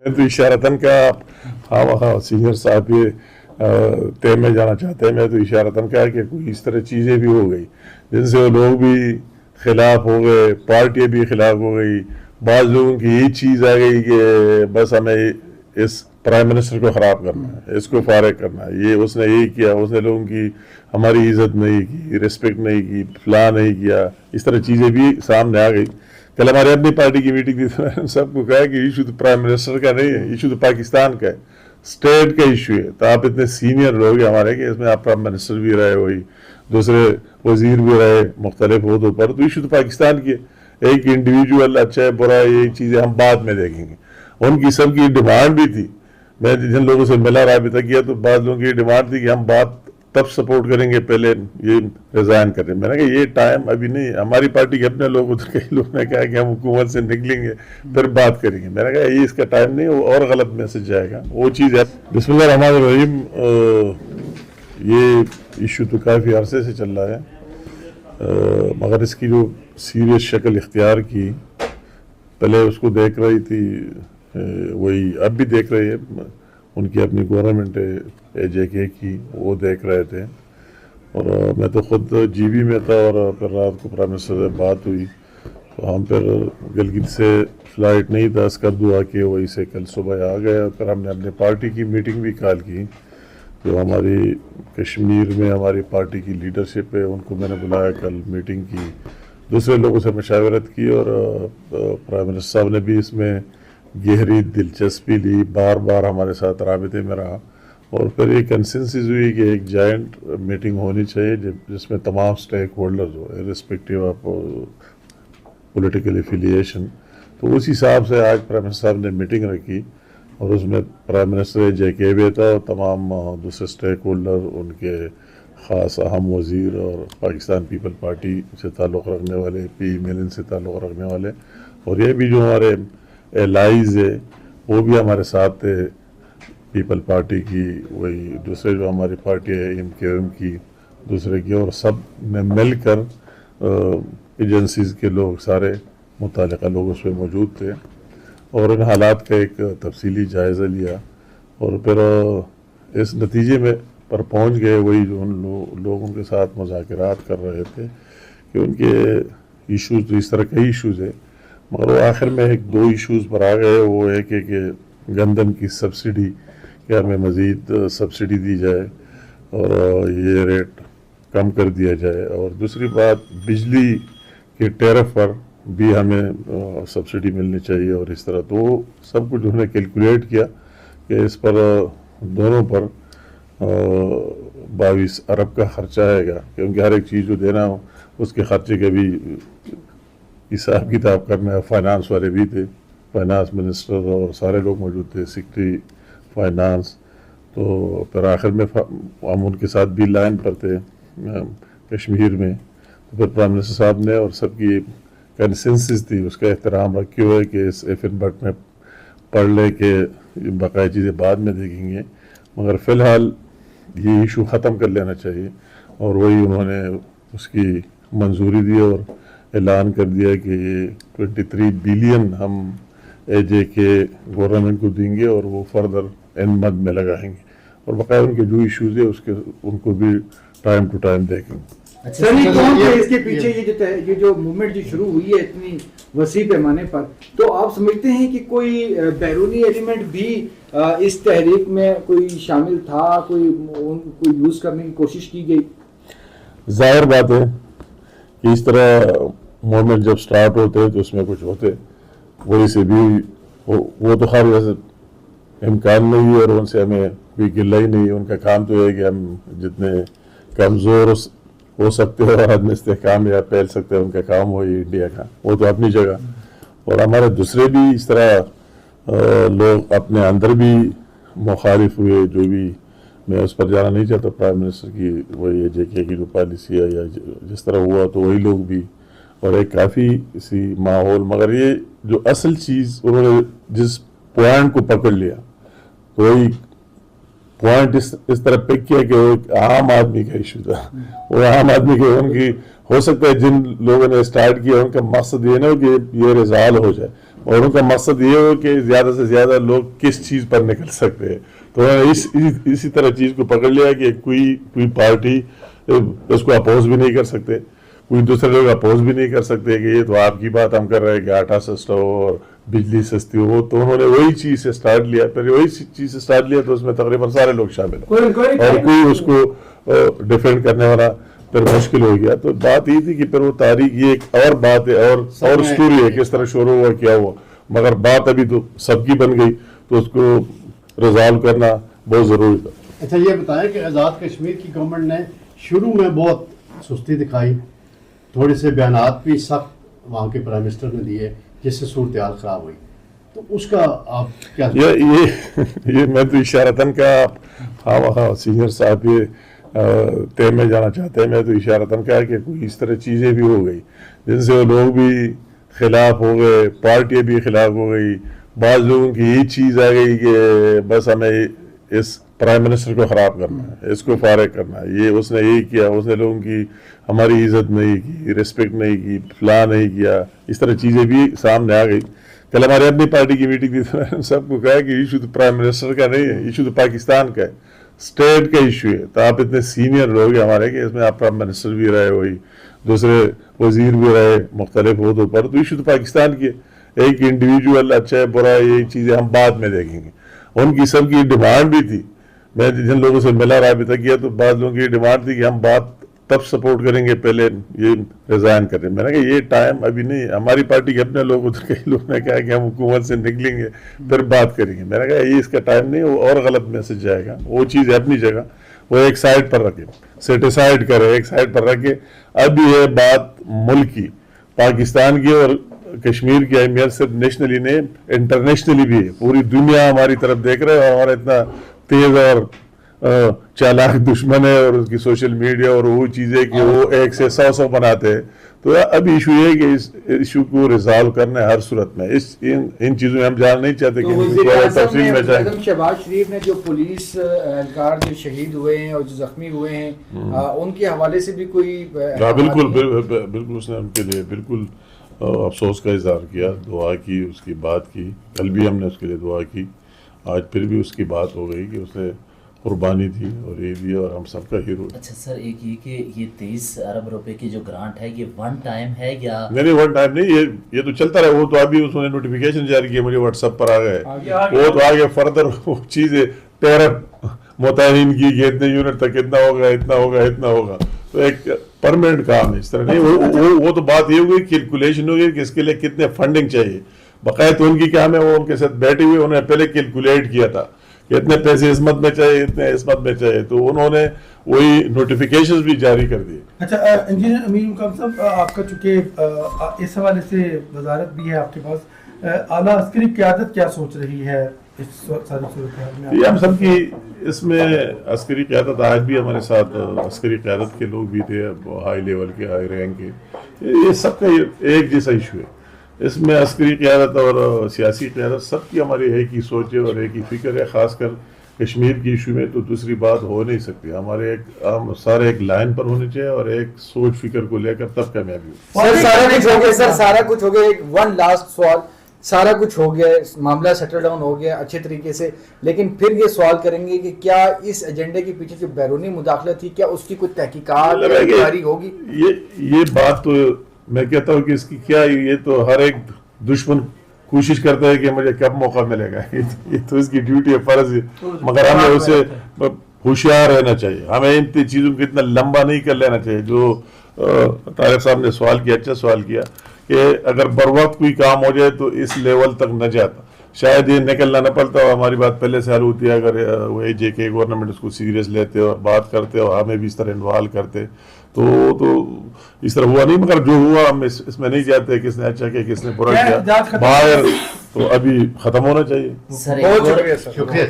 میں تو اشارتاً کا ہاں وہاں سینئر صاحب یہ طے میں جانا چاہتے ہیں. میں تو اشارتاً کہا کہ کوئی اس طرح چیزیں بھی ہو گئی جن سے وہ لوگ بھی خلاف ہو گئے, پارٹیاں بھی خلاف ہو گئی. بعض لوگوں کی یہی چیز آ گئی کہ بس ہمیں اس پرائم منسٹر کو خراب کرنا ہے, اس کو فارغ کرنا ہے, یہ اس نے یہی کیا, اس نے لوگوں کی ہماری عزت نہیں کی, ریسپیکٹ نہیں کی, فلاں نہیں کیا. اس طرح چیزیں بھی سامنے آ گئی. کل ہمارے اپنی پارٹی کی میٹنگ تھی تو میں نے سب کو کہا کہ ایشو تو پرائم منسٹر کا نہیں ہے, ایشو تو پاکستان کا ہے, اسٹیٹ کا ایشو ہے. تو آپ اتنے سینئر لوگ ہیں ہمارے کہ اس میں آپ پرائم منسٹر بھی رہے, وہی دوسرے وزیر بھی رہے مختلف عہدوں پر, تو ایشو تو پاکستان کی ہے. ایک انڈیویجول اچھا ہے برا ہے یہ چیزیں ہم بعد میں دیکھیں گے. ان کی سب کی ڈیمانڈ بھی تھی. میں جن لوگوں سے ملا رابطہ کیا تو بعض لوگوں کی ڈیمانڈ تھی کہ ہم بات تب سپورٹ کریں گے پہلے یہ ریزائن کریں. میں نے کہا یہ ٹائم ابھی نہیں. ہماری پارٹی کے اپنے لوگ ادھر کئی لوگوں نے کہا کہ ہم حکومت سے نکلیں گے پھر بات کریں گے. میں نے کہا یہ اس کا ٹائم نہیں, وہ اور غلط میسج جائے گا. وہ چیز ہے. بسم اللہ الرحمن الرحیم. یہ ایشو تو کافی عرصے سے چل رہا ہے, مگر اس کی جو سیریس شکل اختیار کی, پہلے اس کو دیکھ رہی تھی وہی اب بھی دیکھ رہی ہے, ان کی اپنی گورنمنٹ اے جے کے کی, وہ دیکھ رہے تھے. اور میں تو خود جی بی میں تھا اور پھر رات کو پرائم منسٹر سے بات ہوئی تو ہم پھر گلگت سے فلائٹ نہیں تھا, اسکردو آ کے وہی سے کل صبح آ گئے. پھر ہم نے اپنے پارٹی کی میٹنگ بھی کال کی, جو ہماری کشمیر میں ہماری پارٹی کی لیڈرشپ ہے ان کو میں نے بلایا, کل میٹنگ کی, دوسرے لوگوں سے مشاورت کی, اور پرائم منسٹر صاحب نے بھی اس میں گہری دلچسپی لی, بار بار ہمارے ساتھ رابطے میں رہا. اور پھر یہ کنسنسس ہوئی کہ ایک جائنٹ میٹنگ ہونی چاہیے جس میں تمام سٹیک ہولڈرز ہو ارسپیکٹیو آف پولیٹیکل ایفیلیشن. تو اس حساب سے آج پرائم منسٹر صاحب نے میٹنگ رکھی, اور اس میں پرائم منسٹر جے کے بھی تھا, اور تمام دوسرے سٹیک ہولڈر, ان کے خاص اہم وزیر اور پاکستان پیپل پارٹی سے تعلق رکھنے والے, پی ایل این سے تعلق رکھنے والے, اور یہ بھی جو ہمارے الائز ہے وہ بھی ہمارے ساتھ تھے, پیپل پارٹی کی, وہی دوسرے جو ہماری پارٹی ہے ایم کیو ایم کی, دوسرے کی, اور سب نے مل کر ایجنسیز کے لوگ سارے متعلقہ لوگ اس میں موجود تھے, اور ان حالات کا ایک تفصیلی جائزہ لیا, اور پھر اس نتیجے میں پر پہنچ گئے. وہی جو ان لوگوں کے ساتھ مذاکرات کر رہے تھے کہ ان کے ایشوز تو اس طرح کئی ایشوز ہیں, مگر وہ آخر میں ایک دو ایشوز پر آ گئے. وہ ایک ہے کہ گندم کی سبسڈی, کہ ہمیں مزید سبسڈی دی جائے اور یہ ریٹ کم کر دیا جائے, اور دوسری بات بجلی کے ٹیرف پر بھی ہمیں سبسڈی ملنی چاہیے. اور اس طرح تو سب کچھ انہوں نے کیلکولیٹ کیا کہ اس پر دونوں پر 22 ارب کا خرچہ آئے گا, کیونکہ ہر ایک چیز جو دینا ہو اس کے خرچے کے بھی حساب کتاب کرنا ہے. فائنانس والے بھی تھے, فائنانس منسٹر اور سارے لوگ موجود تھے, سیکرٹری فائنانس. تو پھر آخر میں ہم ان کے ساتھ بھی لائن پر تھے کشمیر میں. تو پھر پرائم منسٹر صاحب نے, اور سب کی کنسنسس تھی, اس کا احترام رکھے ہوئے کہ اس ایف این بٹ میں پڑھ لے کہ بقایا چیزیں بعد میں دیکھیں گے, مگر فی الحال یہ ایشو ختم کر لینا چاہیے. اور وہی انہوں نے اس کی منظوری دی اور اعلان کر دیا کہ یہ 23 بلین ہم اے جے کے گورنمنٹ کو دیں گے, اور وہ فردر ان مد میں لگائیں گے, اور بقایا ان کے جو ایشوز ہیں ان کو بھی ٹائم ٹو ٹائم دیکھیں گے. سر یہ کون تھے اس کے پیچھے یہ جو موومنٹ جو شروع ہوئی ہے اتنی وسیع پیمانے پر, تو آپ سمجھتے ہیں کہ کوئی بیرونی ایلیمنٹ بھی اس تحریک میں کوئی شامل تھا, کوئی یوز کرنے کی کوشش کی گئی؟ ظاہر بات ہے کہ اس طرح موومنٹ جب سٹارٹ ہوتے تو اس میں کچھ ہوتے, وہی سے بھی وہ تو خیر ویسے امکان نہیں ہے, اور ان سے ہمیں کوئی گلہ ہی نہیں ہے. ان کا کام تو ہے کہ ہم جتنے کمزور ہو سکتے ہیں اور عدم استحکام یا پھیل سکتے ہیں, ان کا کام وہی انڈیا کا, وہ تو اپنی جگہ. اور ہمارے دوسرے بھی اس طرح لوگ اپنے اندر بھی مخالف ہوئے, جو بھی میں اس پر جانا نہیں چاہتا. پرائم منسٹر کی وہی جے کے کی جو پالیسی ہے یا جس طرح ہوا تو وہی لوگ بھی, اور ایک کافی اسی ماحول. مگر یہ جو اصل چیز انہوں نے جس پوائنٹ کو پکڑ لیا, تو وہی پوائنٹ اس طرح پک کیا کہ وہ ایک عام آدمی کا ایشو تھا. وہ عام آدمی کے ان کی ہو سکتا ہے جن لوگوں نے اسٹارٹ کیا ان کا مقصد یہ نہ ہو کہ یہ ریزالو ہو جائے, اور ان کا مقصد یہ ہو کہ زیادہ سے زیادہ لوگ کس چیز پر نکل سکتے ہیں. تو انہوں نے اسی طرح چیز کو پکڑ لیا کہ کوئی پارٹی اس کو اپوز بھی نہیں کر سکتے, کوئی دوسرے لوگ اپوز بھی نہیں کر سکتے کہ یہ تو آپ کی بات ہم کر رہے ہیں کہ آٹا سستا ہو اور بجلی سستی ہو. تو انہوں نے وہی چیز سے سٹارٹ لیا, پھر وہی چیز سے سٹارٹ لیا تو اس میں تقریباً سارے لوگ شامل ہو اور کوئی اس کو ڈیفینڈ کرنے والا پھر مشکل ہو گیا. تو بات یہ تھی کہ پھر وہ تاریخ یہ ایک اور بات ہے اور سٹوری ہے کس طرح شروع ہوا کیا ہوا, مگر بات ابھی تو سب کی بن گئی تو اس کو ریزالو کرنا بہت ضروری تھا. اچھا یہ بتائیں کہ آزاد کشمیر کی گورنمنٹ نے شروع میں بہت سستی دکھائی, تھوڑے سے بیانات بھی سخت وہاں کے پرائم منسٹر نے دیے جس سے صورتحال خراب ہوئی, تو اس کا آپ کیا یہ میں تو اشارتاً کا ہاں سینئر صاحب یہ طے میں جانا چاہتے ہیں, میں تو اشارتاً کہا کہ کوئی اس طرح چیزیں بھی ہو گئی جن سے وہ لوگ بھی خلاف ہو گئے, پارٹیاں بھی خلاف ہو گئی, بعض لوگوں کی یہ چیز آ گئی کہ بس ہمیں اس پرائم منسٹر کو خراب کرنا ہے, اس کو فارغ کرنا ہے, یہ اس نے یہی کیا, اس نے لوگوں کی ہماری عزت نہیں کی, رسپیکٹ نہیں کی, فلاں نہیں کیا, اس طرح چیزیں بھی سامنے آ گئی. کل ہماری اپنی پارٹی کی میٹنگ تھی تو میں نے سب کو کہا کہ ایشو تو پرائم منسٹر کا نہیں ہے, ایشو تو پاکستان کا ہے, اسٹیٹ کا ایشو ہے. تو آپ اتنے سینئر لوگ ہیں ہمارے کہ اس میں آپ پرائم منسٹر بھی رہے, وہی دوسرے وزیر بھی رہے مختلف عہدوں پر, تو ایشو تو پاکستان کی ہے. ایک انڈیویجول اچھا ہے برا ہے یہ چیزیں ہم بعد میں دیکھیں گے. ان کی سب کی ڈیمانڈ بھی تھی, میں جن لوگوں سے ملا رابطہ کیا تو بعض لوگوں کی ڈیمانڈ تھی کہ ہم بات تب سپورٹ کریں گے پہلے یہ ریزائن کریں. میں نے کہا یہ ٹائم ابھی نہیں, ہماری پارٹی کے اپنے لوگ ادھر کئی لوگوں نے کہا کہ ہم حکومت سے نکلیں گے پھر بات کریں گے. میں نے کہا یہ اس کا ٹائم نہیں, وہ اور غلط میسج جائے گا. وہ چیز اپنی جگہ وہ ایک سائڈ پر رکھے, سیٹیسائڈ کرے, ایک سائڈ پر رکھے. اب یہ بات ملک کی, پاکستان کی اور کشمیر کی اہمیت صرف نیشنلی نہیں انٹرنیشنلی بھی ہے. پوری دنیا ہماری طرف دیکھ رہے ہے اور ہمارا اتنا تیز اور چالاک دشمن ہے اور اس کی سوشل میڈیا اور وہ چیزیں کہ وہ ایک سے 100 بناتے ہیں. تو اب ایشو یہ ہے کہ اس ایشو کو ریزالو کرنا ہے ہر صورت میں. ان چیزوں میں ہم جان نہیں چاہتے کہ تفصیل میں جائیں. شہباز شریف نے جو پولیس اہلکار جو شہید ہوئے ہیں اور جو زخمی ہوئے ہیں ان کے حوالے سے بھی کوئی بالکل اس نے ان کے لیے بالکل افسوس کا اظہار کیا, دعا کی, اس کی بات کی. کل بھی ہم نے اس کے لیے دعا کی, آج پھر بھی اس کی بات ہو گئی کہ اس نے قربانی تھی اور یہ بھی اور ہم سب کا ہیرو. اچھا سر ایک یہ کہ یہ 23 ارب روپے کی جو گرانٹ ہے یہ ون ٹائم ہے یا نہیں ون ٹائم نہیں, یہ تو چلتا رہے. وہ تو ابھی اس نے نوٹیفیکیشن جاری کیا, مجھے واٹس ایپ پر آ گئے, وہ تو آگے فردر وہ چیزیں ٹیرف متعین کی کہ اتنے یونٹ تک اتنا ہوگا اتنا ہوگا اتنا ہوگا. تو ایک پرماننٹ کام ہے, اس طرح نہیں. وہ تو بات یہ ہوگی کیلکولیشن ہوگی کہ اس کے لیے کتنے فنڈنگ چاہیے. باقاعدہ ان کی کام ہے, وہ ان کے ساتھ بیٹھے ہوئے انہوں نے پہلے کیلکولیٹ کیا تھا کہ اتنے پیسے اس مد میں چاہیے, اتنے اس مد میں چاہیے, تو انہوں نے وہی نوٹیفیکیشنز بھی جاری کر دیے. اچھا انجینئر امین مقام صاحب, آپ کا چونکہ اس حوالے سے وزارت بھی ہے آپ کے پاس, اعلیٰ عسکری قیادت کیا سوچ رہی ہے اس ساری صورتحال میں؟ یہ ہم سب کی اس میں عسکری قیادت, آج بھی ہمارے ساتھ عسکری قیادت کے لوگ بھی تھے, ہائی لیول کے, ہائی رینک کے, یہ سب کا ایک جیسا ایشو ہے. اس میں عسکری قیادت اور سیاسی قیادت سب کی ہماری ایک ہی سوچ ہے اور ایک ہی فکر ہے. خاص کر کشمیر کی ایشو میں تو دوسری بات ہو نہیں سکتی. ہمارے ہم سارے ایک لائن پر ہونے چاہیے اور ایک سوچ فکر کو لے کر تب کامیابی ہو. سارا کچھ ہو گیا. ایک ون لاسٹ سوال, سارا کچھ ہو گیا, معاملہ سیٹل ڈاؤن ہو گیا اچھے طریقے سے, لیکن پھر یہ سوال کریں گے کہ کیا اس ایجنڈے کے پیچھے جو بیرونی مداخلت تھی کیا اس کی کوئی تحقیقات جاری ہوگی؟ یہ بات تو میں کہتا ہوں کہ اس کی کیا, یہ تو ہر ایک دشمن کوشش کرتا ہے کہ مجھے کب موقع ملے گا. یہ تو اس کی ڈیوٹی ہے, فرض ہے, مگر ہمیں اسے ہوشیار رہنا چاہیے. ہمیں ان چیزوں کو اتنا لمبا نہیں کر لینا چاہیے. جو طارق صاحب نے سوال کیا, اچھا سوال کیا کہ اگر بر وقت کوئی کام ہو جائے تو اس لیول تک نہ جاتا, شاید یہ نکلنا نہ پڑتا اور ہماری بات پہلے سے حل ہوتی ہے اگر وہ جے کے گورنمنٹ اس کو سیریس لیتے اور بات کرتے اور ہمیں بھی اس طرح انوالو کرتے. تو اس طرح ہوا نہیں, مگر جو ہوا ہم اس میں نہیں جاتے کس نے اچھا کیا کس نے برا کیا باہر, تو ابھی ختم ہونا چاہیے. بہت شکریہ سر, شکریہ.